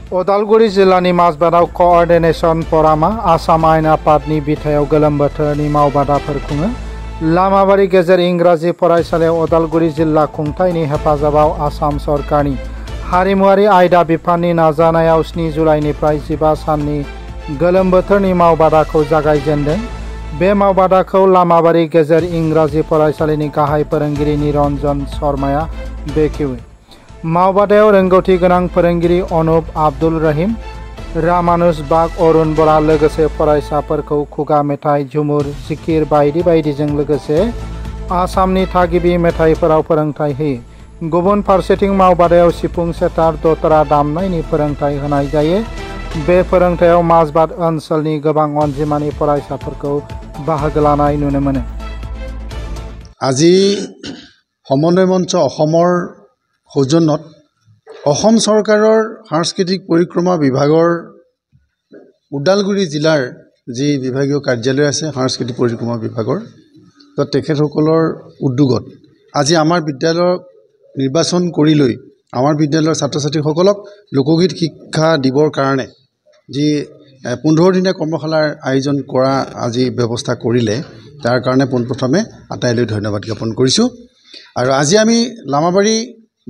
उदालगुरि जिल्लानि माजबादाव क'अर्डिनेशन फ'रामा आसाम आयेन आफादनि बिथायाव गोलोम बोथोरनि मावबादाफोर खुङो। लामाबारि गेजेर इंराजि फरायसालियाव उदालगुरि जिल्ला खुंथायनि हेफाजाबाव आसाम सरकारनि हारिमुआरि आयदा बिफाननि नाजानायाव 7 जुलाइनिफ्राय 15 साननि गोलोम बोथोरनि मावबादाखौ जागायजेनदों। बे मावबादाखौ लामाबारि गेजेर इंराजि फरायसालिनि गाहाय फोरोंगिरि निरन्जन शर्माया बेखेवो। मावबादायाव रोंगौथि गोनां फोरोंगिरि अनुप आब्दुल रहिम, रामानुज बाग, अरुण बरा लोगोसे फरायसाफोरखौ खुगा मेथाइ, झुमुर, जिकिर बायदि बायदिजों लोगोसे आसामनि थागिबि मेथाइफोराव फोरोंथाइ होयो। गुबुन फारसेथिं मावबादायाव सिफुं, सेतार, दतरा दामनायनि फोरोंथाइ होनाय जायो। बे फोरोंथायाव माजबाद ओनसोलनि गोबां अनजिमानि फरायसाफोरखौ बाहागो लानाय नुनो मोनो। আজি সমন্বয় মঞ্চ অসমৰ সৌজন্যত অসম চৰকাৰৰ সাংস্কৃতিক পৰিক্ৰমা বিভাগৰ ওদালগুৰি জিলাৰ যি বিভাগীয় কাৰ্যালয় আছে সাংস্কৃতিক পৰিক্ৰমা বিভাগৰ, তো তেখেতসকলৰ উদ্যোগত আজি আমাৰ বিদ্যালয়ক নিৰ্বাচন কৰি লৈ আমাৰ বিদ্যালয়ৰ ছাত্ৰ ছাত্ৰীসকলক লোকগীত শিক্ষা দিবৰ কাৰণে যি 15 দিনীয়া কৰ্মশালাৰ আয়োজন কৰা আজি ব্যৱস্থা কৰিলে, তাৰ কাৰণে পোনপ্ৰথমে আটাইলৈ ধন্যবাদ জ্ঞাপন কৰিছোঁ। আৰু আজি আমি লামাবাৰী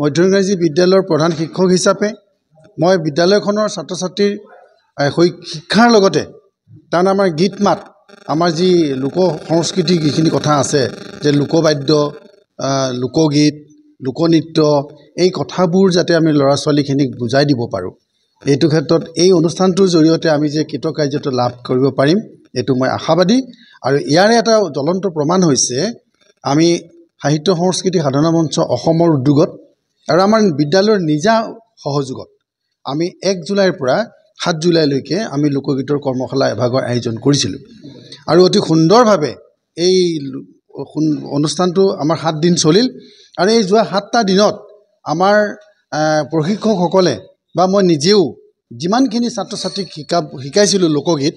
মধ্য ইংৰাজী বিদ্যালয়ৰ প্ৰধান শিক্ষক হিচাপে মই বিদ্যালয়খনৰ ছাত্ৰ ছাত্ৰীৰ শিক্ষাৰ লগতে তাৰমানে আমাৰ গীত মাত, আমাৰ যি লোক সংস্কৃতিক যিখিনি কথা আছে যে লোকবাদ্য, লোকগীত, লোকনৃত্য, এই কথাবোৰ যাতে আমি ল'ৰা ছোৱালীখিনিক বুজাই দিব পাৰোঁ, এইটো ক্ষেত্ৰত এই অনুষ্ঠানটোৰ জৰিয়তে আমি যে কৃতকাৰ্যতা লাভ কৰিব পাৰিম, এইটো মই আশাবাদী। আৰু ইয়াৰে এটা জ্বলন্ত প্ৰমাণ হৈছে আমি সাহিত্য সংস্কৃতি সাধনা মঞ্চ অসমৰ উদ্যোগত আৰু আমাৰ বিদ্যালয়ৰ নিজা সহযোগত আমি 1 জুলাইৰ পৰা 7 জুলাইলৈকে আমি লোকগীতৰ কৰ্মশালা এভাগৰ আয়োজন কৰিছিলোঁ। আৰু অতি সুন্দৰভাৱে এই অনুষ্ঠানটো আমাৰ 7 দিন চলিল। আৰু এই যোৱা 7টা দিনত আমাৰ প্ৰশিক্ষকসকলে বা মই নিজেও যিমানখিনি ছাত্ৰ ছাত্ৰীক শিকাইছিলোঁ লোকগীত,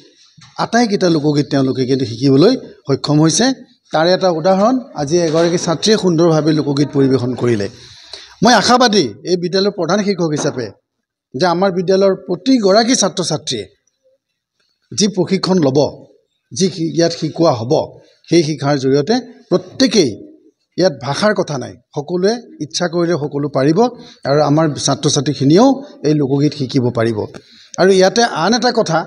আটাইকেইটা লোকগীত তেওঁলোকে কিন্তু শিকিবলৈ সক্ষম হৈছে। তাৰে এটা উদাহৰণ আজি এগৰাকী ছাত্ৰীয়ে সুন্দৰভাৱে লোকগীত পৰিৱেশন কৰিলে। মই আশাবাদী এই বিদ্যালয়ৰ প্ৰধান শিক্ষক হিচাপে যে আমাৰ বিদ্যালয়ৰ প্ৰতিগৰাকী ছাত্ৰ ছাত্ৰীয়ে যি প্ৰশিক্ষণ ল'ব, যি ইয়াত শিকোৱা হ'ব, সেই শিক্ষাৰ জৰিয়তে প্ৰত্যেকেই ইয়াত ভাষাৰ কথা নাই, সকলোৱে ইচ্ছা কৰিলে সকলো পাৰিব আৰু আমাৰ ছাত্ৰ ছাত্ৰীখিনিয়েও এই লোকগীত শিকিব পাৰিব। আৰু ইয়াতে আন এটা কথা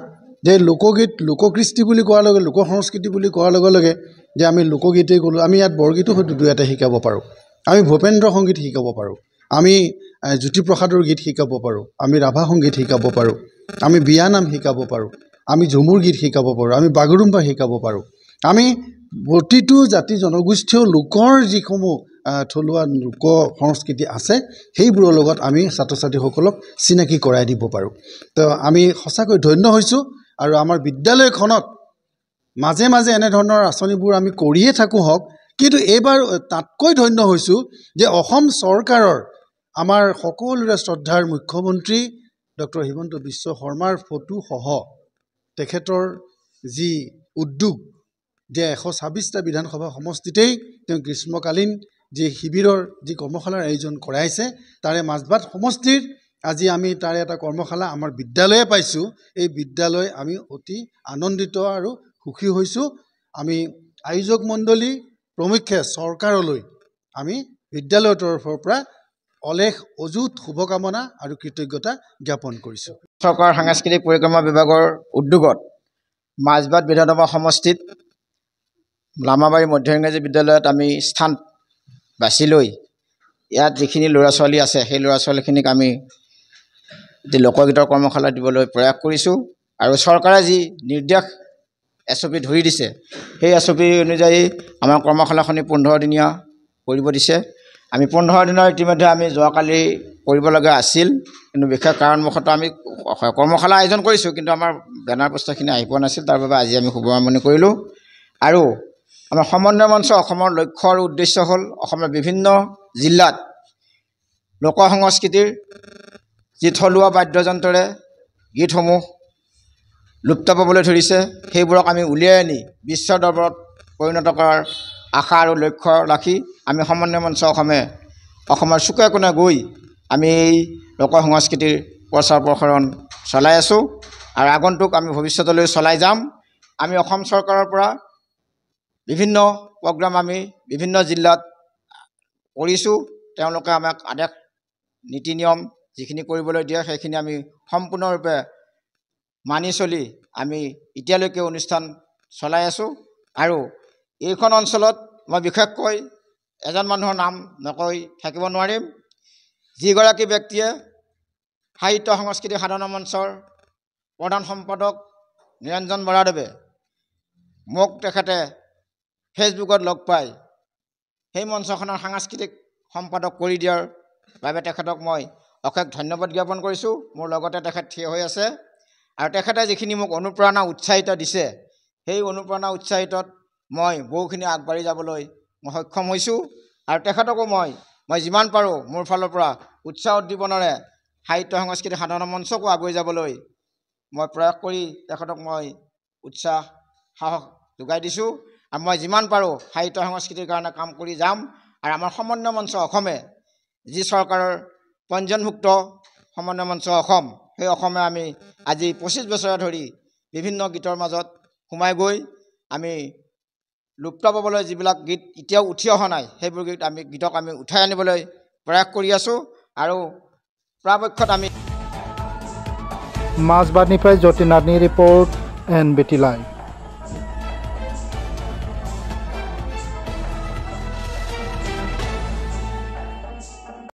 যে লোকগীত, লোককৃষ্টি বুলি কোৱাৰ লগে, লোক সংস্কৃতি বুলি কোৱাৰ লগে লগে যে আমি লোকগীতেই ক'লোঁ, আমি ইয়াত বৰগীতো হয়তো 2-এটা শিকাব পাৰোঁ, আমি ভূপেন্দ্ৰ সংগীত শিকাব পাৰোঁ, আমি জ্যোতিপ্ৰসাদৰ গীত শিকাব পাৰোঁ, আমি ৰাভা সংগীত শিকাব পাৰোঁ, আমি বিয়ানাম শিকাব পাৰোঁ, আমি ঝুমুৰ গীত শিকাব পাৰোঁ, আমি বাগৰুম্বা শিকাব পাৰোঁ। আমি প্ৰতিটো জাতি জনগোষ্ঠীয় লোকৰ যিসমূহ থলুৱা লোক সংস্কৃতি আছে সেইবোৰৰ লগত আমি ছাত্ৰ ছাত্ৰীসকলক চিনাকি কৰাই দিব পাৰোঁ। তো আমি সঁচাকৈ ধন্য হৈছোঁ। আৰু আমাৰ বিদ্যালয়খনত মাজে মাজে এনেধৰণৰ আঁচনিবোৰ আমি কৰিয়ে থাকোঁ হওক, কিন্তু এইবাৰ তাতকৈ ধন্য হৈছোঁ যে অসম চৰকাৰৰ আমাৰ সকলোৰে শ্ৰদ্ধাৰ মুখ্যমন্ত্ৰী ডক্টৰ হিমন্ত বিশ্ব শৰ্মাৰ ফটোসহ তেখেতৰ যি উদ্যোগ যে 126টা বিধানসভা সমষ্টিতেই তেওঁ গ্ৰীষ্মকালীন যি শিবিৰৰ যি কৰ্মশালাৰ আয়োজন কৰাইছে, তাৰে মাজবাট সমষ্টিৰ আজি আমি তাৰে এটা কৰ্মশালা আমাৰ বিদ্যালয়ে পাইছোঁ। এই বিদ্যালয় আমি অতি আনন্দিত আৰু সুখী হৈছোঁ। আমি আয়োজক মণ্ডলী প্ৰমুখ্যে চৰকাৰলৈ আমি বিদ্যালয়ৰ তৰফৰ পৰা অলেখ অযুত শুভকামনা আৰু কৃতজ্ঞতা জ্ঞাপন কৰিছোঁ। চৰকাৰৰ সাংস্কৃতিক পৰিক্ৰমা বিভাগৰ উদ্যোগত মাজবাট বিধানসভা সমষ্টিত লামাবাৰী মধ্য ইংৰাজী বিদ্যালয়ত আমি স্থান বাছি লৈ ইয়াত যিখিনি ল'ৰা ছোৱালী আছে সেই ল'ৰা ছোৱালীখিনিক আমি লোকগীতৰ কৰ্মশালা দিবলৈ প্ৰয়াস কৰিছোঁ। আৰু চৰকাৰে যি নিৰ্দেশ SOP ধৰি দিছে সেই SOP অনুযায়ী আমাৰ কৰ্মশালাখনি 15 দিনীয়া কৰিব দিছে। আমি 15 দিনৰ ইতিমধ্যে আমি যোৱাকালি কৰিবলগা আছিল, কিন্তু বিশেষ কাৰণবশতঃ আমি কৰ্মশালা আয়োজন কৰিছোঁ, কিন্তু আমাৰ বেনাৰ পোষ্টাৰখিনি আহি পোৱা নাছিল, তাৰ বাবে আজি আমি শুভাৰম্ভণি কৰিলোঁ। আৰু আমাৰ সমন্বয় মঞ্চ অসমৰ লক্ষ্য আৰু উদ্দেশ্য হ'ল অসমৰ বিভিন্ন জিলাত লোক সংস্কৃতিৰ যি থলুৱা বাদ্যযন্ত্ৰৰে গীতসমূহ লুপ্ত পাবলৈ ধৰিছে সেইবোৰক আমি উলিয়াই আনি বিশ্ব দৰবাৰত পৰিণত কৰাৰ আশা আৰু লক্ষ্য ৰাখি আমি সমন্বয় মঞ্চ অসমৰ চুকে কোণে গৈ আমি এই লোক সংস্কৃতিৰ প্ৰচাৰ প্ৰসাৰণ চলাই আছোঁ আৰু আগন্তুক আমি ভৱিষ্যতলৈ চলাই যাম। আমি অসম চৰকাৰৰ পৰা বিভিন্ন প্ৰগ্ৰাম আমি বিভিন্ন জিলাত কৰিছোঁ। তেওঁলোকে আমাক আদেশ নীতি নিয়ম যিখিনি কৰিবলৈ দিয়ে সেইখিনি আমি সম্পূৰ্ণৰূপে মানি চলি আমি এতিয়ালৈকে অনুষ্ঠান চলাই আছোঁ। আৰু এইখন অঞ্চলত মই বিশেষকৈ এজন মানুহৰ নাম নকৈ থাকিব নোৱাৰিম, যিগৰাকী ব্যক্তিয়ে সাহিত্য সংস্কৃতি সাধনা মঞ্চৰ প্ৰধান সম্পাদক নিৰঞ্জন বৰাদেৱে মোক তেখেতে ফেচবুকত লগ পাই সেই মঞ্চখনৰ সাংস্কৃতিক সম্পাদক কৰি দিয়াৰ বাবে তেখেতক মই অশেষ ধন্যবাদ জ্ঞাপন কৰিছোঁ। মোৰ লগতে তেখেত থিয় হৈ আছে আৰু তেখেতে যিখিনি মোক অনুপ্ৰেৰণা উৎসাহিত দিছে সেই অনুপ্ৰেৰণা উৎসাহিতত মই বহুখিনি আগবাঢ়ি যাবলৈ মই সক্ষম হৈছোঁ। আৰু তেখেতকো মই যিমান পাৰোঁ মোৰ ফালৰ পৰা উৎসাহ উদ্দীপনাৰে সাহিত্য সংস্কৃতি সাধনা মঞ্চকো আগুৱাই যাবলৈ মই প্ৰয়াস কৰি তেখেতক মই উৎসাহ সাহস যোগাই দিছোঁ। আৰু মই যিমান পাৰোঁ সাহিত্য সংস্কৃতিৰ কাৰণে কাম কৰি যাম। আৰু আমাৰ সমন্বয় মঞ্চ অসমে যি চৰকাৰৰ পঞ্জীয়নভুক্ত সমন্বয় মঞ্চ অসম, সেই অসমে আমি আজি 25 বছৰ ধৰি বিভিন্ন গীতৰ মাজত সোমাই গৈ আমি লুপ্ত পাবলৈ যিবিলাক গীত এতিয়াও উঠি অহা নাই সেইবোৰ গীতক আমি উঠাই আনিবলৈ প্ৰয়াস কৰি আছোঁ। আৰু পৰাপক্ষত আমি মাজবাটনিफ्राय জ্যোতি নাথনি रिपोर्ट NBT लाइव।